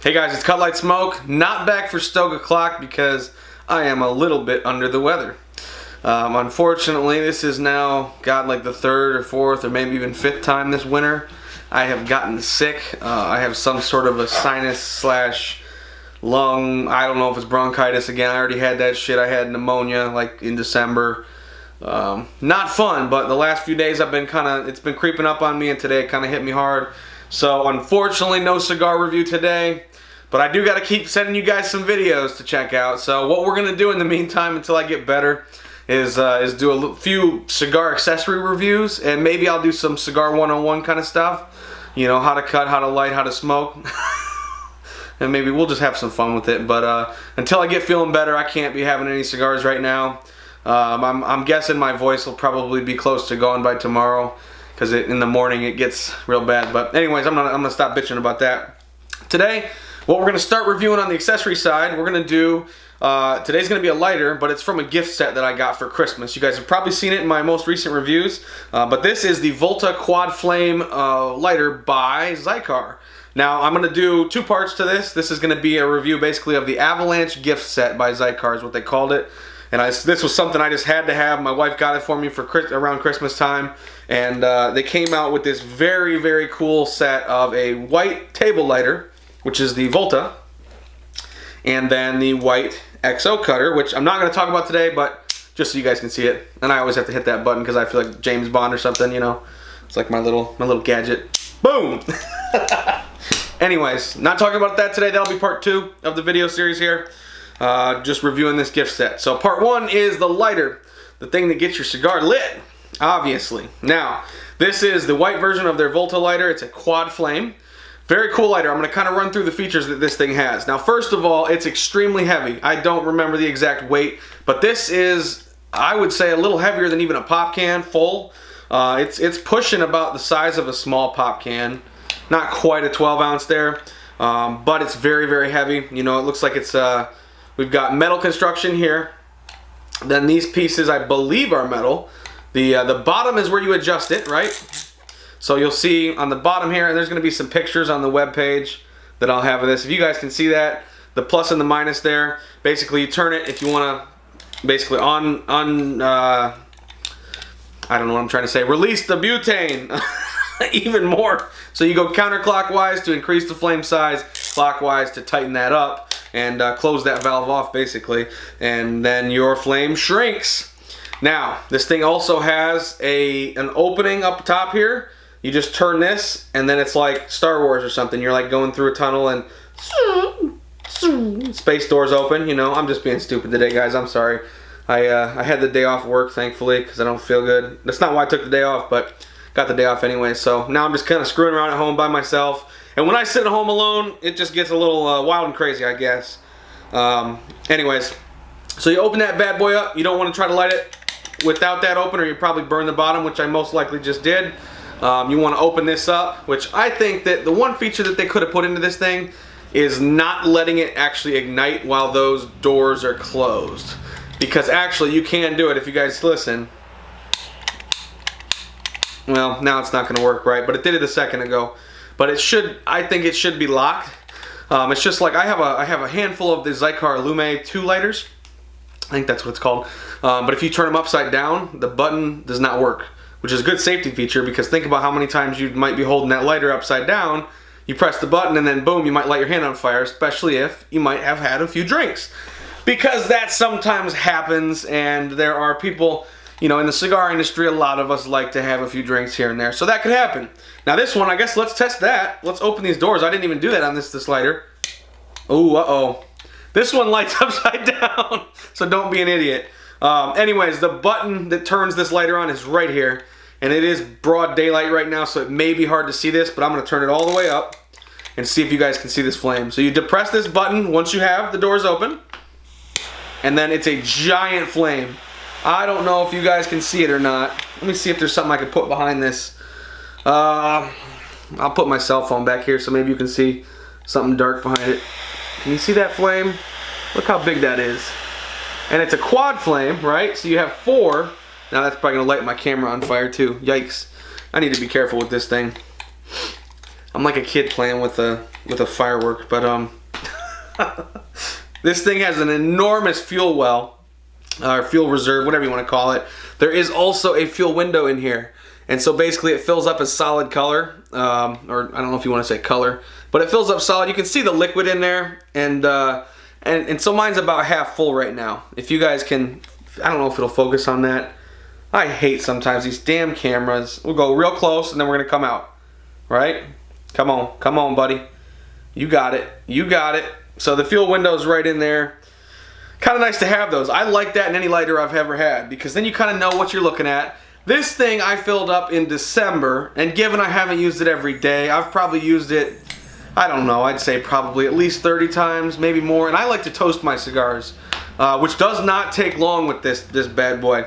Hey guys, it's CutLightSmoke. Not back for Stoke O'Clock because I am a little bit under the weather. Unfortunately, this is now got like the third or fourth or maybe even fifth time this winter I have gotten sick. I have some sort of a sinus slash lung, I don't know if it's bronchitis again. I already had that shit. I had pneumonia like in December. Not fun, but the last few days I've been it's been creeping up on me, and today it kind of hit me hard. So unfortunately no cigar review today, but I do got to keep sending you guys some videos to check out. So what we're going to do in the meantime until I get better is do a few cigar accessory reviews, and maybe I'll do some cigar 101 kind of stuff. You know, how to cut, how to light, how to smoke. And maybe we'll just have some fun with it. But until I get feeling better, I can't be having any cigars right now. I'm guessing my voice will probably be close to gone by tomorrow, because in the morning it gets real bad. But anyways, I'm gonna stop bitching about that. Today, what we're gonna start reviewing on the accessory side, we're gonna do, today's gonna be a lighter, but it's from a gift set that I got for Christmas. You guys have probably seen it in my most recent reviews, but this is the Volta Quad Flame lighter by XIKAR. Now, I'm gonna do two parts to this. This is gonna be a review basically of the Avalanche gift set by XIKAR is what they called it. And this was something I just had to have. My wife got it for me for around Christmas time. And they came out with this very, very cool set of a white table lighter, which is the Volta, and then the white XO cutter, which I'm not going to talk about today, but just so you guys can see it. And I always have to hit that button because I feel like James Bond or something, you know. It's like my little gadget. Boom! Anyways, not talking about that today. That'll be part 2 of the video series here. Just reviewing this gift set. So part 1 is the lighter, the thing that gets your cigar lit, obviously. Now, this is the white version of their Volta lighter. It's a quad flame. Very cool lighter. I'm going to kind of run through the features that this thing has. Now, first of all, it's extremely heavy. I don't remember the exact weight, but this is, I would say, a little heavier than even a pop can full. It's pushing about the size of a small pop can. Not quite a 12 ounce there, but it's very, very heavy. You know, it looks like it's, we've got metal construction here. Then these pieces, I believe, are metal. The bottom is where you adjust it, right? So you'll see on the bottom here, and there's going to be some pictures on the web page that I'll have of this. If you guys can see that, the plus and the minus there. Basically, you turn it if you want to, basically I don't know what I'm trying to say. Release the butane even more. So you go counterclockwise to increase the flame size, clockwise to tighten that up, and close that valve off basically, and then your flame shrinks. Now, this thing also has an opening up top here. You just turn this, and then it's like Star Wars or something. You're like going through a tunnel and space doors open. You know, I'm just being stupid today, guys. I'm sorry. I had the day off work, thankfully, because I don't feel good. That's not why I took the day off, but got the day off anyway. So now I'm just kind of screwing around at home by myself. And when I sit at home alone, it just gets a little wild and crazy, I guess. Anyways, so you open that bad boy up. You don't want to try to light it without that open, or you probably burn the bottom, which I most likely just did. You want to open this up, which I think that the one feature that they could have put into this thing is not letting it actually ignite while those doors are closed. Because actually you can do it if you guys listen. Well, now it's not going to work right, but it did it a second ago. But it should, I think it should be locked. It's just like I have a handful of the XIKAR Lume 2 lighters. I think that's what it's called. But if you turn them upside down, the button does not work, which is a good safety feature, because think about how many times you might be holding that lighter upside down. You press the button and then boom, you might light your hand on fire, especially if you might have had a few drinks. Because that sometimes happens, and there are people, you know, in the cigar industry, a lot of us like to have a few drinks here and there. So that could happen. Now this one, I guess let's test that. Let's open these doors. I didn't even do that on this lighter. Ooh, uh-oh. This one lights upside down, so don't be an idiot. Anyways, the button that turns this lighter on is right here. And it is broad daylight right now, so it may be hard to see this, but I'm going to turn it all the way up and see if you guys can see this flame. So you depress this button once you have the doors open, and then it's a giant flame. I don't know if you guys can see it or not. Let me see if there's something I can put behind this. I'll put my cell phone back here so maybe you can see something dark behind it. Can you see that flame? Look how big that is. And it's a quad flame, right? So you have 4. Now that's probably going to light my camera on fire too. Yikes. I need to be careful with this thing. I'm like a kid playing with a firework, but this thing has an enormous fuel well, or fuel reserve, whatever you want to call it. There is also a fuel window in here, and so basically it fills up a solid color, or I don't know if you want to say color, but it fills up solid. You can see the liquid in there, and so mine's about half full right now. If you guys can, I don't know if it'll focus on that. I hate sometimes these damn cameras. We'll go real close and then we're gonna come out, right? Come on, buddy. You got it, you got it. So the fuel window's right in there. Kind of nice to have those. I like that in any lighter I've ever had, because then you kind of know what you're looking at. This thing I filled up in December, and given I haven't used it every day, I've probably used it, I don't know, I'd say probably at least 30 times, maybe more. And I like to toast my cigars, which does not take long with this bad boy.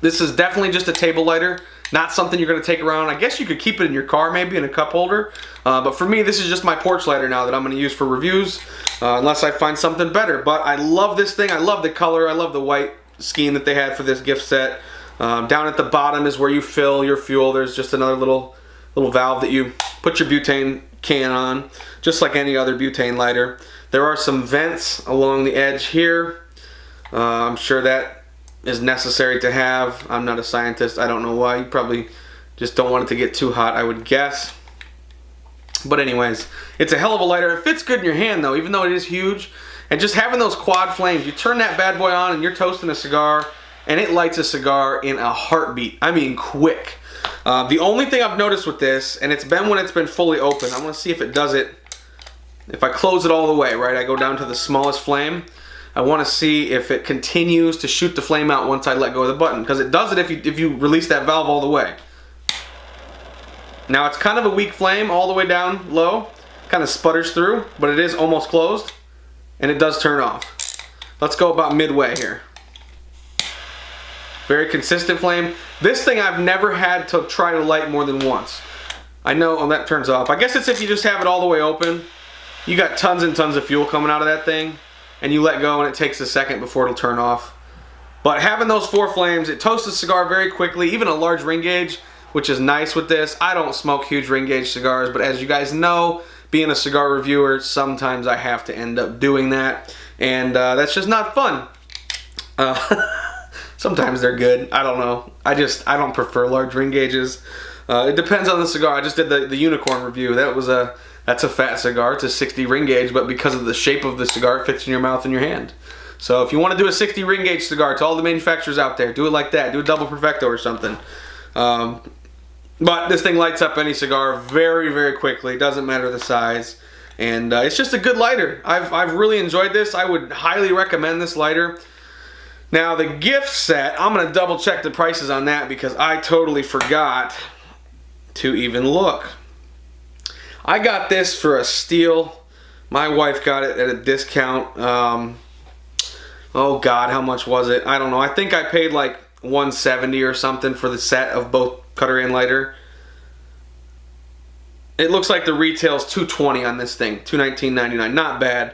This is definitely just a table lighter, not something you're going to take around. I guess you could keep it in your car maybe in a cup holder, but for me this is just my porch lighter now that I'm going to use for reviews, unless I find something better. But I love this thing. I love the color. I love the white scheme that they had for this gift set. Down at the bottom is where you fill your fuel. There's just another little valve that you put your butane can on, just like any other butane lighter. There are some vents along the edge here. I'm sure that is necessary to have. I'm not a scientist. I don't know why. You probably just don't want it to get too hot, I would guess. But anyways, it's a hell of a lighter. It fits good in your hand though, even though it is huge. And just having those quad flames, you turn that bad boy on and you're toasting a cigar, and it lights a cigar in a heartbeat. I mean quick. The only thing I've noticed with this, and it's been when it's been fully open, I want to see if it does it. If I close it all the way, right, I go down to the smallest flame. I want to see if it continues to shoot the flame out once I let go of the button, because it does it if you release that valve all the way. Now it's kind of a weak flame all the way down low, kind of sputters through, but it is almost closed, and it does turn off. Let's go about midway here. Very consistent flame. This thing I've never had to try to light more than once. I know, oh, that turns off. I guess it's if you just have it all the way open. You got tons and tons of fuel coming out of that thing, and you let go and it takes a second before it'll turn off. But having those 4 flames, it toasts the cigar very quickly, even a large ring gauge, which is nice with this. I don't smoke huge ring gauge cigars, but as you guys know, being a cigar reviewer, sometimes I have to end up doing that, and that's just not fun. Sometimes they're good. I don't know. I don't prefer large ring gauges. It depends on the cigar. I just did the unicorn review. That's a fat cigar. It's a 60 ring gauge, but because of the shape of the cigar, it fits in your mouth and your hand. So if you want to do a 60 ring gauge cigar, to all the manufacturers out there, do it like that. Do a double perfecto or something. But this thing lights up any cigar very, very quickly. Doesn't matter the size. And it's just a good lighter. I've really enjoyed this. I would highly recommend this lighter. Now the gift set, I'm going to double check the prices on that because I totally forgot to even look. I got this for a steal. My wife got it at a discount. Oh God, how much was it? I don't know. I think I paid like $170 or something for the set of both cutter and lighter. It looks like the retail's $220 on this thing, $219.99. Not bad.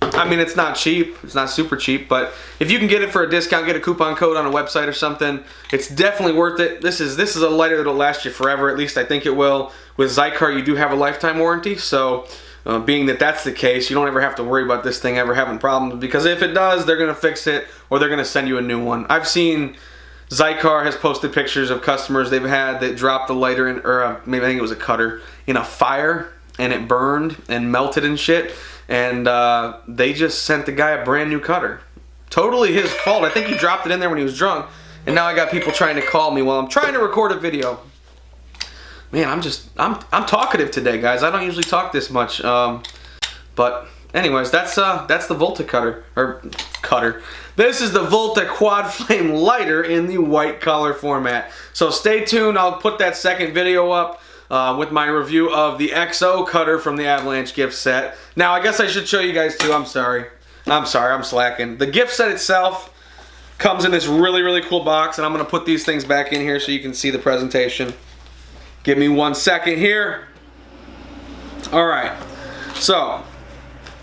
I mean, it's not cheap. It's not super cheap, but if you can get it for a discount, get a coupon code on a website or something, it's definitely worth it. This is a lighter that'll last you forever. At least I think it will. With XIKAR, you do have a lifetime warranty, so being that that's the case, you don't ever have to worry about this thing ever having problems, because if it does, they're going to fix it or they're going to send you a new one. I've seen XIKAR has posted pictures of customers they've had that dropped the lighter in, or maybe I think it was a cutter, in a fire, and it burned and melted and shit. And they just sent the guy a brand new cutter. Totally his fault. I think he dropped it in there when he was drunk. And now I got people trying to call me while I'm trying to record a video. Man, I'm talkative today, guys. I don't usually talk this much. But anyways, that's the Volta cutter. This is the Volta quad flame lighter in the white collar format. So stay tuned. I'll put that second video up. With my review of the XO cutter from the Avalanche gift set. Now, I guess I should show you guys too. I'm sorry, I'm slacking. The gift set itself comes in this really, really cool box, and I'm going to put these things back in here so you can see the presentation. Give me 1 second here. All right, so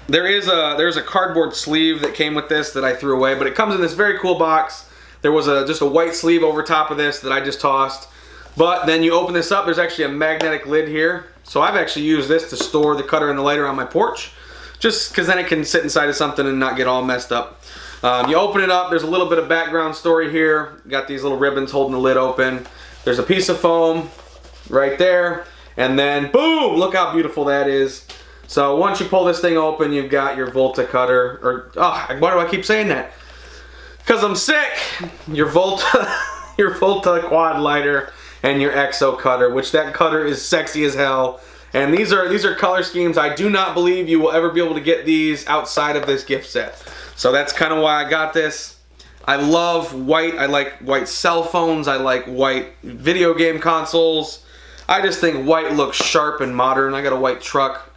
there's a cardboard sleeve that came with this that I threw away, but it comes in this very cool box. There was just a white sleeve over top of this that I just tossed. But then you open this up, there's actually a magnetic lid here. So I've actually used this to store the cutter and the lighter on my porch, just because then it can sit inside of something and not get all messed up. You open it up, there's a little bit of background story here. Got these little ribbons holding the lid open. There's a piece of foam right there, and then boom, look how beautiful that is. So once you pull this thing open, you've got your Volta cutter, or why do I keep saying that? Because I'm sick. Your Volta, your Volta quad lighter, and your XO cutter, which that cutter is sexy as hell. And these are color schemes. I do not believe you will ever be able to get these outside of this gift set. So that's kind of why I got this. I love white. I like white cell phones. I like white video game consoles. I just think white looks sharp and modern. I got a white truck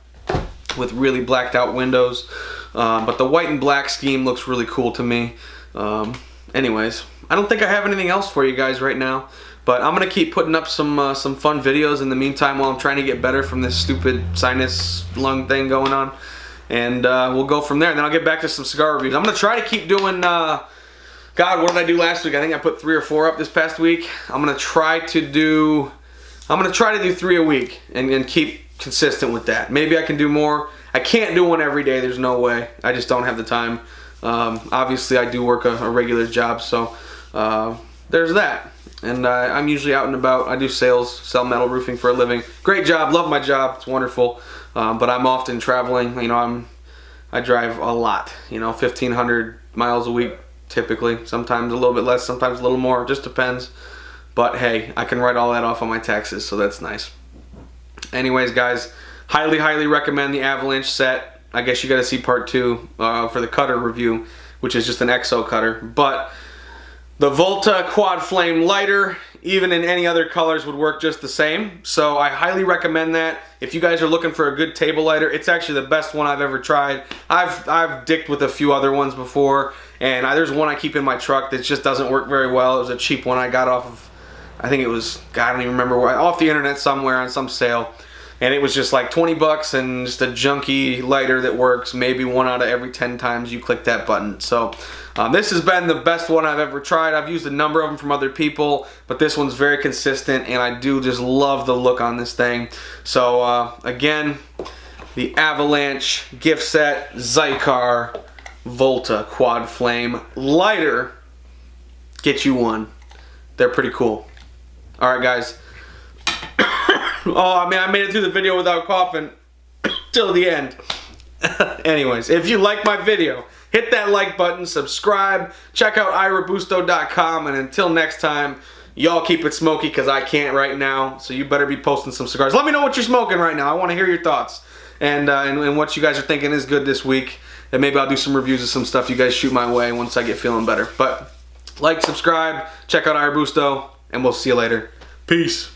with really blacked out windows. But the white and black scheme looks really cool to me. Anyways, I don't think I have anything else for you guys right now. But I'm going to keep putting up some fun videos in the meantime while I'm trying to get better from this stupid sinus lung thing going on. And we'll go from there. And then I'll get back to some cigar reviews. I'm going to try to keep doing... God, what did I do last week? I think I put 3 or 4 up this past week. I'm going to try to do 3 a week and keep consistent with that. Maybe I can do more. I can't do one every day. There's no way. I just don't have the time. Obviously, I do work a regular job, so there's that. And I'm usually out and about. I do sales, sell metal roofing for a living. Great job, love my job, it's wonderful. But I'm often traveling. You know, I drive a lot. You know, 1,500 miles a week typically. Sometimes a little bit less, sometimes a little more. It just depends. But hey, I can write all that off on my taxes, so that's nice. Anyways, guys, highly recommend the Avalanche set. I guess you got to see part 2 for the cutter review, which is just an XO cutter. But the Volta quad flame lighter, even in any other colors, would work just the same. So I highly recommend that. If you guys are looking for a good table lighter, it's actually the best one I've ever tried. I've dicked with a few other ones before, and there's one I keep in my truck that just doesn't work very well. It was a cheap one I got off of, I think it was, God, I don't even remember where, off the internet somewhere on some sale. And it was just like 20 bucks and just a junky lighter that works maybe 1 out of every 10 times you click that button. So this has been the best one I've ever tried. I've used a number of them from other people, but this one's very consistent, and I do just love the look on this thing. So again, the Avalanche gift set XIKAR Volta quad flame lighter. Get you one. They're pretty cool. Alright, guys. Oh, I made it through the video without coughing till the end. Anyways, if you like my video, hit that like button, subscribe, check out irabusto.com, and until next time, y'all keep it smoky, because I can't right now, so you better be posting some cigars. Let me know what you're smoking right now. I want to hear your thoughts and what you guys are thinking is good this week, and maybe I'll do some reviews of some stuff you guys shoot my way once I get feeling better. But like, subscribe, check out irabusto, and we'll see you later. Peace.